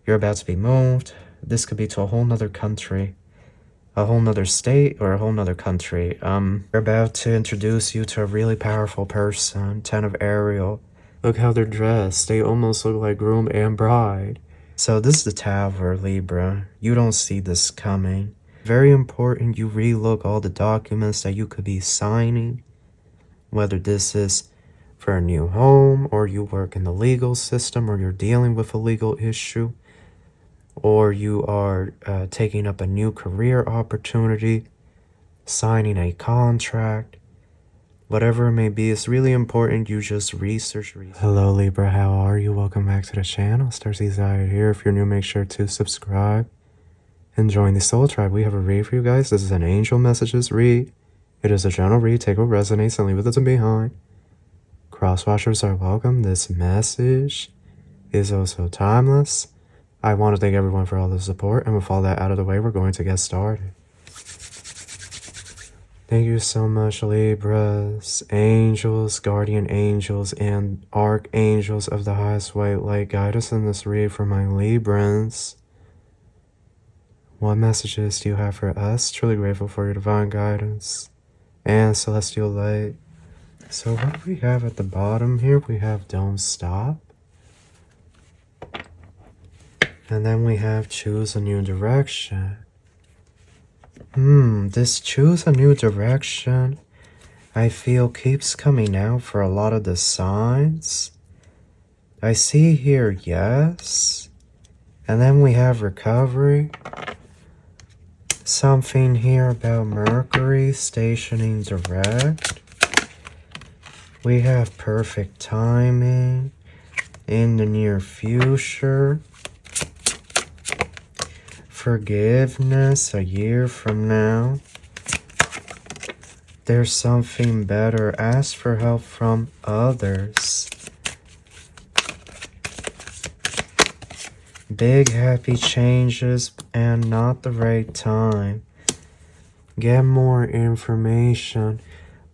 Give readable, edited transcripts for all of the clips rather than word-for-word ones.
You're about to be moved. This could be to a whole nother country, a whole nother state, or a whole nother country. We're about to introduce you to a really powerful person. 10 of Ariel. Look how they're dressed. They almost look like groom and bride. So this is the Tower, Libra. You don't see this coming. Very important you relook all the documents that you could be signing. Whether this is for a new home, or you work in the legal system, or you're dealing with a legal issue, or you are taking up a new career opportunity, signing a contract, whatever it may be, it's really important you just research. Hello Libra, how are you? Welcome back to the channel. Starseed here. If you're new, make sure to subscribe and join the Soul Tribe. We have a read for you guys. This is an angel messages read. It is a general read. Take what resonates and leave it behind. Crosswatchers are welcome. This message is also timeless. I want to thank everyone for all the support, and with all that out of the way, we're going to get started. Thank you so much, Libras, angels, guardian angels, and archangels of the highest white light. Guide us in this read for my Librans. What messages do you have for us? Truly grateful for your divine guidance and celestial light. So what do we have at the bottom here? We have don't stop. And then we have choose a new direction. This choose a new direction, I feel keeps coming out for a lot of the signs. I see here yes. And then we have recovery. Something here about Mercury stationing direct. We have perfect timing in the near future. Forgiveness a year from now. There's something better. Ask for help from others. Big happy changes and not the right time. Get more information.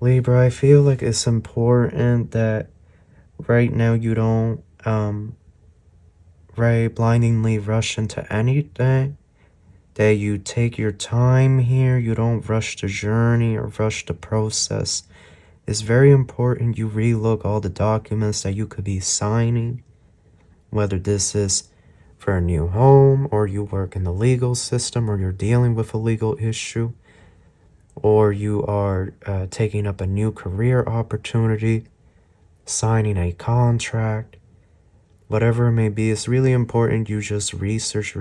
Libra, I feel like it's important that right now you don't blindingly rush into anything. That you take your time here. You don't rush the journey or rush the process. It's very important you relook all the documents that you could be signing. Whether this is for a new home, or you work in the legal system, or you're dealing with a legal issue, or you are taking up a new career opportunity, signing a contract, whatever it may be, it's really important you just research.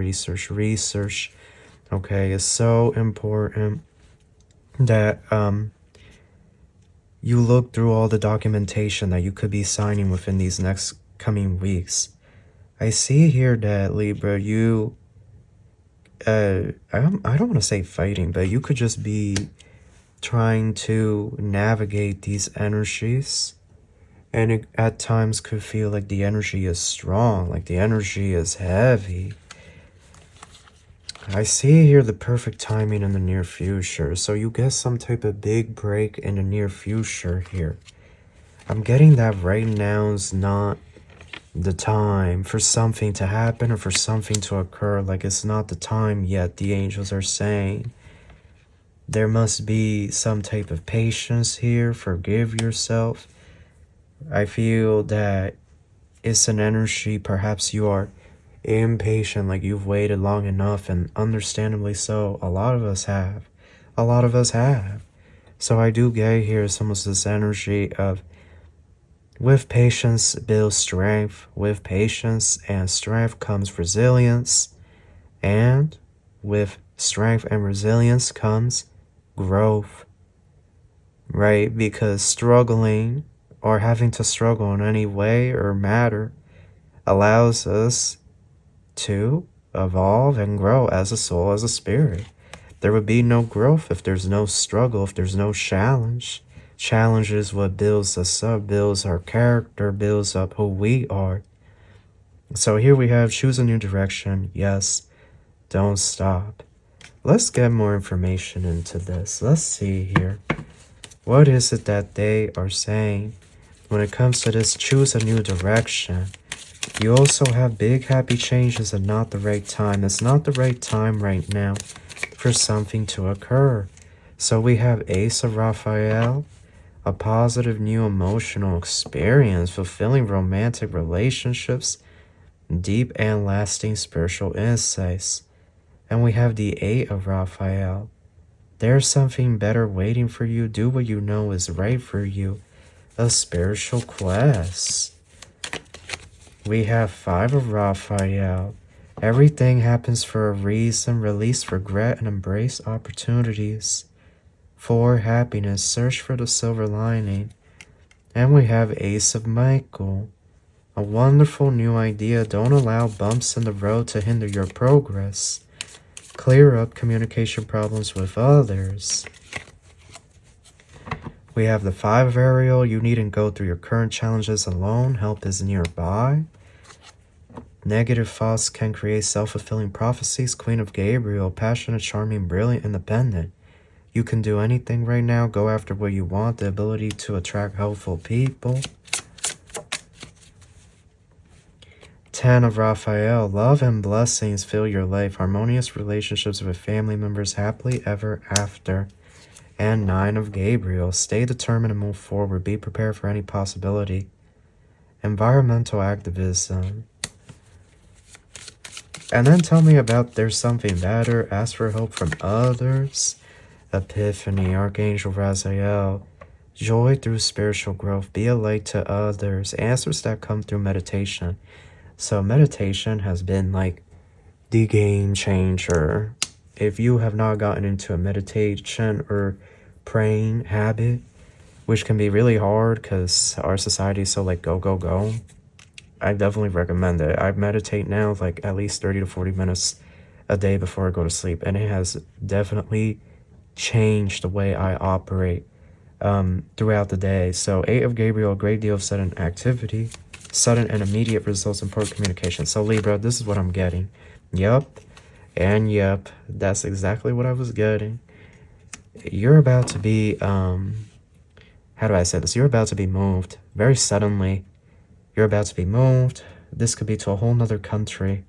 Okay, it's so important that you look through all the documentation that you could be signing within these next coming weeks. I see here that Libra, you I don't want to say fighting, but you could just be trying to navigate these energies, and it at times could feel like the energy is strong, like the energy is heavy. I see here the perfect timing in the near future, so you get some type of big break in the near future here. I'm getting that right now is not the time for something to happen or for something to occur. Like it's not the time yet, the angels are saying. There must be some type of patience here. Forgive yourself. I feel that it's an energy, perhaps you are impatient, like you've waited long enough, and understandably so. A lot of us have. So I do get here some of this energy of with patience builds strength. With patience and strength comes resilience. And with strength and resilience comes growth. Right? Because struggling or having to struggle in any way or matter allows us to evolve and grow as a soul, as a spirit. There would be no growth if there's no struggle, if there's no challenge. Challenge is what builds us up, builds our character, builds up who we are. So here we have choose a new direction. Yes, don't stop. Let's get more information into this. Let's see here. What is it that they are saying when it comes to this choose a new direction? You also have big happy changes and not the right time. It's not the right time right now for something to occur. So we have Ace of Raphael, a positive new emotional experience, fulfilling romantic relationships, deep and lasting spiritual insights. And we have the Eight of Raphael. There's something better waiting for you. Do what you know is right for you. A spiritual quest. We have Five of Raphael. Everything happens for a reason. Release regret and embrace opportunities. For happiness, search for the silver lining. And we have Ace of Michael. A wonderful new idea. Don't allow bumps in the road to hinder your progress. Clear up communication problems with others. We have the Five of Ariel. You needn't go through your current challenges alone. Help is nearby. Negative thoughts can create self-fulfilling prophecies. Queen of Gabriel. Passionate, charming, brilliant, independent. You can do anything right now. Go after what you want. The ability to attract helpful people. Ten of Raphael. Love and blessings fill your life. Harmonious relationships with family members. Happily ever after. And Nine of Gabriel. Stay determined and move forward. Be prepared for any possibility. Environmental activism. And then tell me about there's something better. Ask for help from others. Epiphany. Archangel Raziel. Joy through spiritual growth. Be a light to others. Answers that come through meditation. So meditation has been like the game changer. If you have not gotten into a meditation or praying habit, which can be really hard because our society is so like go, go, go, I definitely recommend it. I meditate now like at least 30 to 40 minutes a day before I go to sleep. And it has definitely changed the way I operate throughout the day. So Eight of Gabriel, a great deal of sudden activity. Sudden and immediate results in poor communication. So Libra, this is what I'm getting. Yup. And yup. That's exactly what I was getting. You're about to be, how do I say this? You're about to be moved very suddenly. You're about to be moved. This could be to a whole nother country,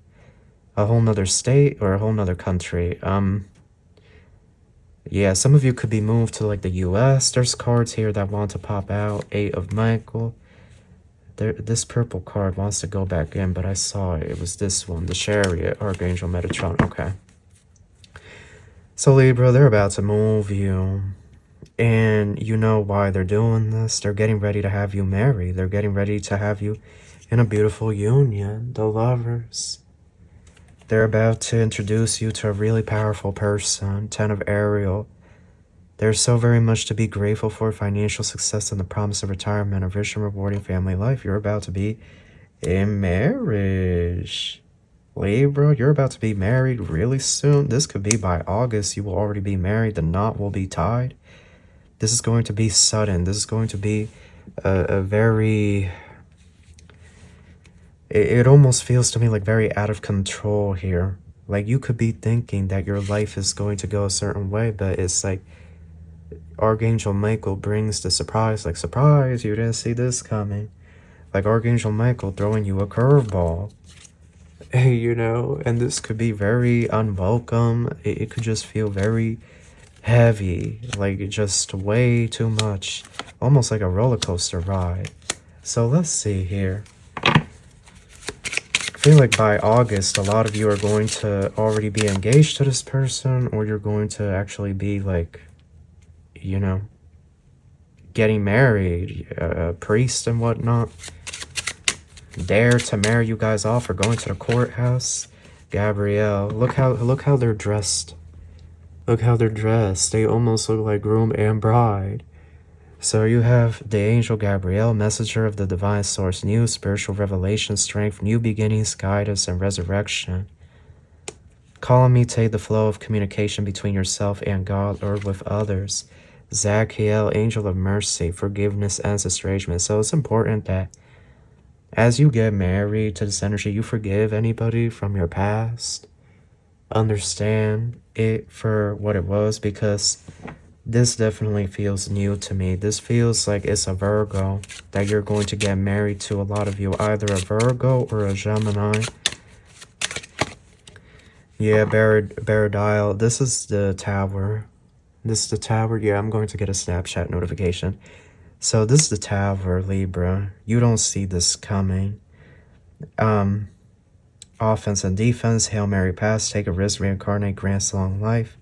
a whole nother state, or a whole nother country. Yeah, some of you could be moved to like the US. There's cards here that want to pop out. Eight of Michael. This purple card wants to go back in, but I saw it. It was this one, the Chariot, Archangel Metatron. Okay. So Libra, they're about to move you. And you know why they're doing this. They're getting ready to have you married. They're getting ready to have you in a beautiful union. The Lovers. They're about to introduce you to a really powerful person. Ten of Ariel. There's so very much to be grateful for. Financial success and the promise of retirement, a rich and rewarding family life. You're about to be in marriage. Libra, you're about to be married really soon. This could be by August. You will already be married. The knot will be tied. This is going to be sudden. This is going to be a very... It almost feels to me like very out of control here. Like you could be thinking that your life is going to go a certain way, but it's like Archangel Michael brings the surprise, like, surprise, you didn't see this coming. Like Archangel Michael throwing you a curveball. You know, and this could be very unwelcome. It could just feel very heavy, like just way too much. Almost like a roller coaster ride. So let's see here. I feel like by August, a lot of you are going to already be engaged to this person, or you're going to actually be like, you know, getting married, a priest and whatnot. Dare to marry you guys off or going to the courthouse. Gabrielle, look how they're dressed. Look how they're dressed. They almost look like groom and bride. So you have the angel Gabrielle, messenger of the divine source, new spiritual revelation, strength, new beginnings, guidance, and resurrection. Call on me, take the flow of communication between yourself and God or with others. Zachiel, angel of mercy, forgiveness, and estrangement. So it's important that as you get married to this energy, you forgive anybody from your past. Understand it for what it was, because This definitely feels new to me. This feels like it's a Virgo that you're going to get married to. A lot of you, either a Virgo or a Gemini. Yeah, Baradile. This is the tower. This is the tower. Yeah, I'm going to get a Snapchat notification. So this is the tower, Libra. You don't see this coming. Offense and defense, Hail Mary pass, take a risk, reincarnate, grants long life.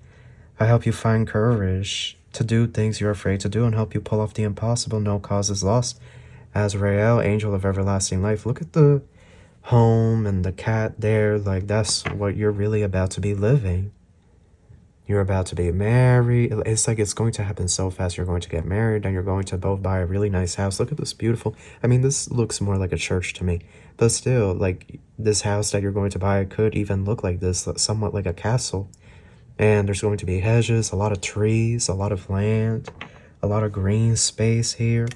I help you find courage to do things you're afraid to do and help you pull off the impossible. No cause is lost. As Royale, angel of everlasting life. Look at the home and the cat there. Like, that's what you're really about to be living. You're about to be married. It's like it's going to happen so fast. You're going to get married and you're going to both buy a really nice house. Look at this beautiful. I mean, this looks more like a church to me. But still, like, this house that you're going to buy could even look like this, somewhat like a castle. And there's going to be hedges, a lot of trees, a lot of land, a lot of green space here.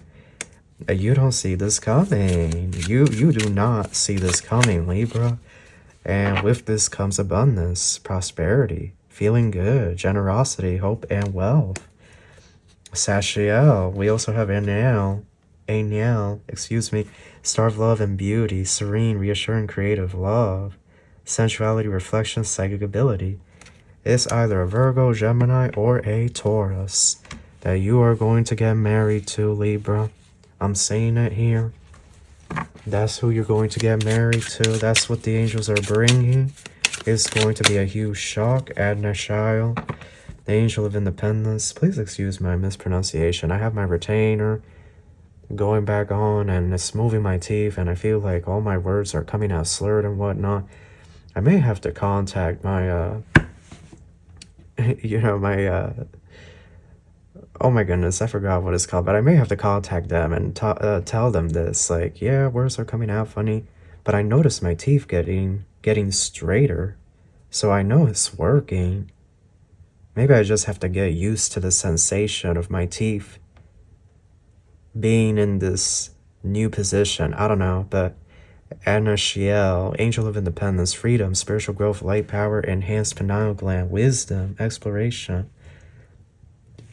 You don't see this coming. You do not see this coming, Libra. And with this comes abundance, prosperity, feeling good, generosity, hope, and wealth. Sachiel. We also have Aniel, star of love and beauty, serene, reassuring, creative love, sensuality, reflection, psychic ability. It's either a Virgo, Gemini, or a Taurus that you are going to get married to, Libra. I'm saying it here. That's who you're going to get married to. That's what the angels are bringing. It's going to be a huge shock. Adnashael, the angel of independence. Please excuse my mispronunciation. I have my retainer going back on and it's moving my teeth and I feel like all my words are coming out slurred and whatnot. I may have to contact my, oh my goodness, I forgot what it's called, but I may have to contact them and tell them this. Like, yeah, words are coming out funny, but I noticed my teeth getting straighter, so I know it's working. Maybe I just have to get used to the sensation of my teeth being in this new position. I don't know, but Anashiel, angel of independence, freedom, spiritual growth, light power, enhanced pineal gland, wisdom, exploration.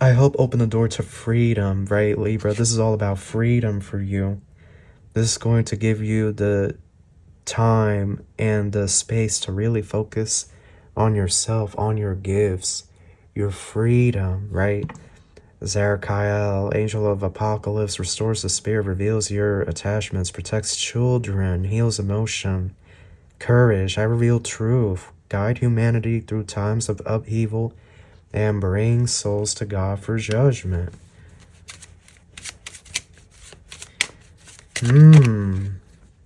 I help open the door to freedom, right, Libra? This is all about freedom for you. This is going to give you the time and the space to really focus on yourself, on your gifts, your freedom, right? Zarachiel, angel of apocalypse, restores the spirit, reveals your attachments, protects children, heals emotion, courage. I reveal truth, guide humanity through times of upheaval, and bring souls to God for judgment.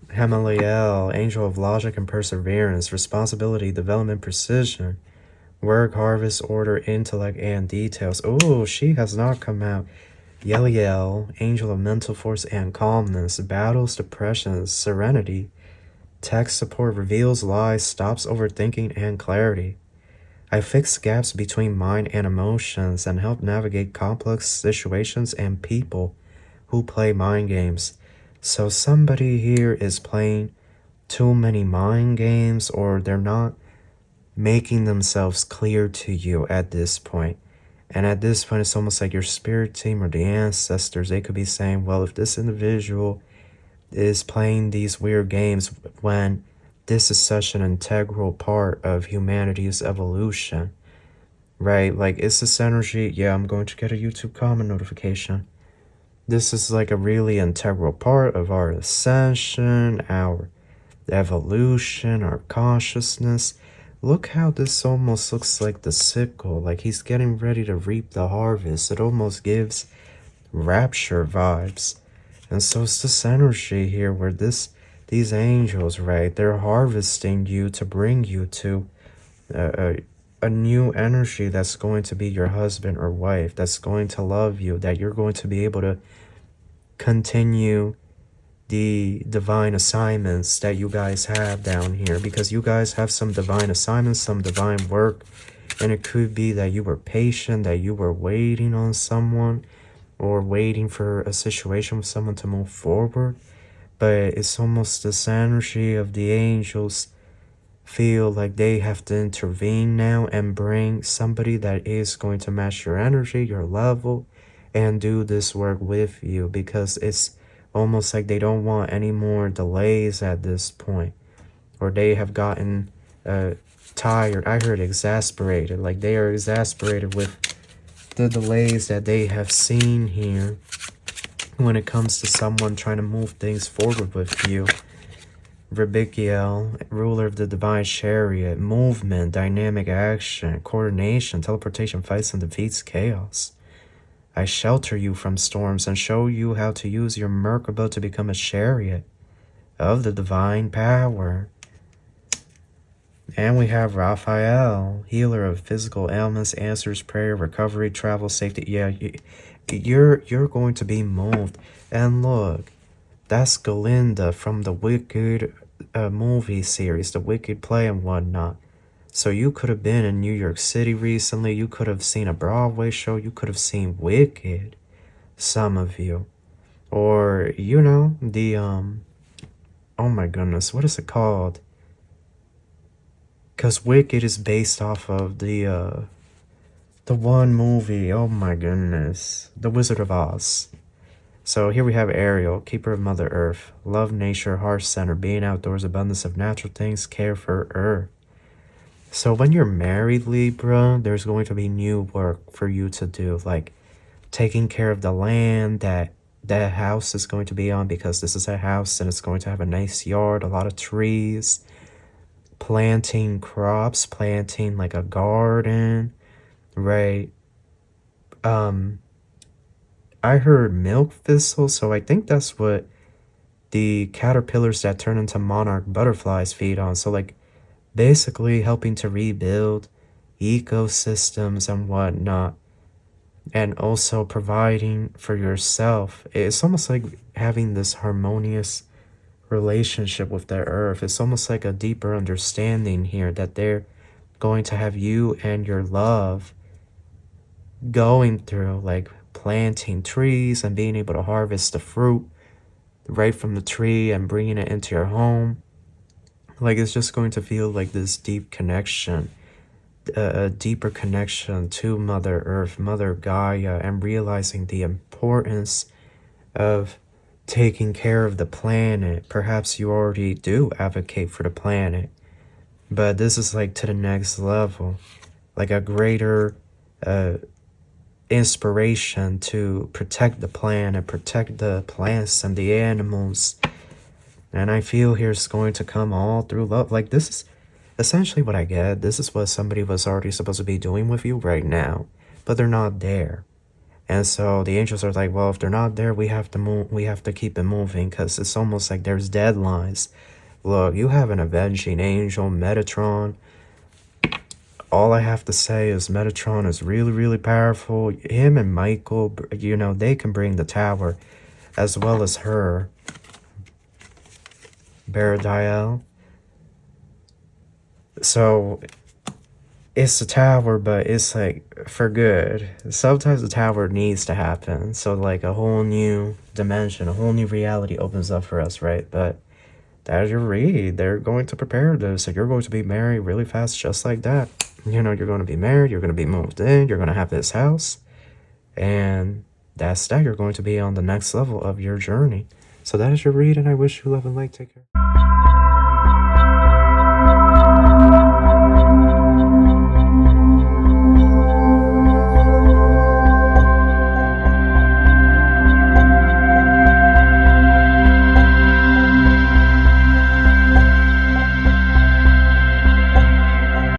Hamaliel, angel of logic and perseverance, responsibility, development, precision, work, harvest, order, intellect, and details. Oh, she has not come out. Yeliel, angel of mental force and calmness, battles, depressions, serenity, tech support, reveals lies, stops overthinking, and clarity. I fix gaps between mind and emotions and help navigate complex situations and people who play mind games. So somebody here is playing too many mind games, or they're not making themselves clear to you at this point. And at this point, it's almost like your spirit team or the ancestors, they could be saying, well, if this individual is playing these weird games when this is such an integral part of humanity's evolution, right? Like, is this energy? Yeah, I'm going to get a YouTube comment notification. This is like a really integral part of our ascension, our evolution, our consciousness. Look how this almost looks like the sickle, like he's getting ready to reap the harvest. It almost gives rapture vibes. And so it's this energy here where these angels, right, they're harvesting you to bring you to a new energy that's going to be your husband or wife, that's going to love you, that you're going to be able to continue the divine assignments that you guys have down here, because you guys have some divine assignments, some divine work, and it could be that you were patient, that you were waiting on someone or waiting for a situation with someone to move forward. But it's almost this energy of the angels feel like they have to intervene now and bring somebody that is going to match your energy, your level, and do this work with you, because it's almost like they don't want any more delays at this point, or they have gotten tired. I heard exasperated, like they are exasperated with the delays that they have seen here when it comes to someone trying to move things forward with you. Robertson, ruler of the divine chariot, movement, dynamic action, coordination, teleportation, fights and defeats chaos. I shelter you from storms and show you how to use your Merkaba to become a chariot of the divine power. And we have Raphael, healer of physical ailments, answers prayer, recovery, travel, safety. Yeah, you're going to be moved. And look, that's Galinda from the Wicked movie series, the Wicked play and whatnot. So you could have been in New York City recently. You could have seen a Broadway show. You could have seen Wicked, some of you. Or, you know, the, oh my goodness, what is it called? Because Wicked is based off of the one movie, oh my goodness, The Wizard of Oz. So here we have Ariel, keeper of Mother Earth, love, nature, heart center, being outdoors, abundance of natural things, care for Earth. So when you're married, Libra, there's going to be new work for you to do, like taking care of the land that house is going to be on, because this is a house and it's going to have a nice yard, a lot of trees, planting crops, planting like a garden, right? I heard milk thistle, so I think that's what the caterpillars that turn into monarch butterflies feed on. So like basically helping to rebuild ecosystems and whatnot, and also providing for yourself. It's almost like having this harmonious relationship with the earth. It's almost like a deeper understanding here that they're going to have you and your love going through, like planting trees and being able to harvest the fruit right from the tree and bringing it into your home. Like it's just going to feel like this deep connection, a deeper connection to Mother Earth, Mother Gaia, and realizing the importance of taking care of the planet. Perhaps you already do advocate for the planet, but this is like to the next level, like a greater inspiration to protect the planet, protect the plants and the animals. And I feel here's going to come all through love. Like this is essentially what I get. This is what somebody was already supposed to be doing with you right now, but they're not there. And so the angels are like, well, if they're not there, we have to move. We have to keep it moving, because it's almost like there's deadlines. Look, you have an avenging angel, Metatron. All I have to say is Metatron is really, really powerful. Him and Michael, you know, they can bring the tower, as well as her, Baradiel. So it's the tower, but it's like for good. Sometimes the tower needs to happen. So like a whole new dimension, a whole new reality opens up for us, right? But that's your read. They're going to prepare this. So you're going to be married really fast, just like that. You know, you're going to be married, you're going to be moved in, you're going to have this house. And that's that. You're going to be on the next level of your journey. So that is your read, and I wish you love and light. Take care.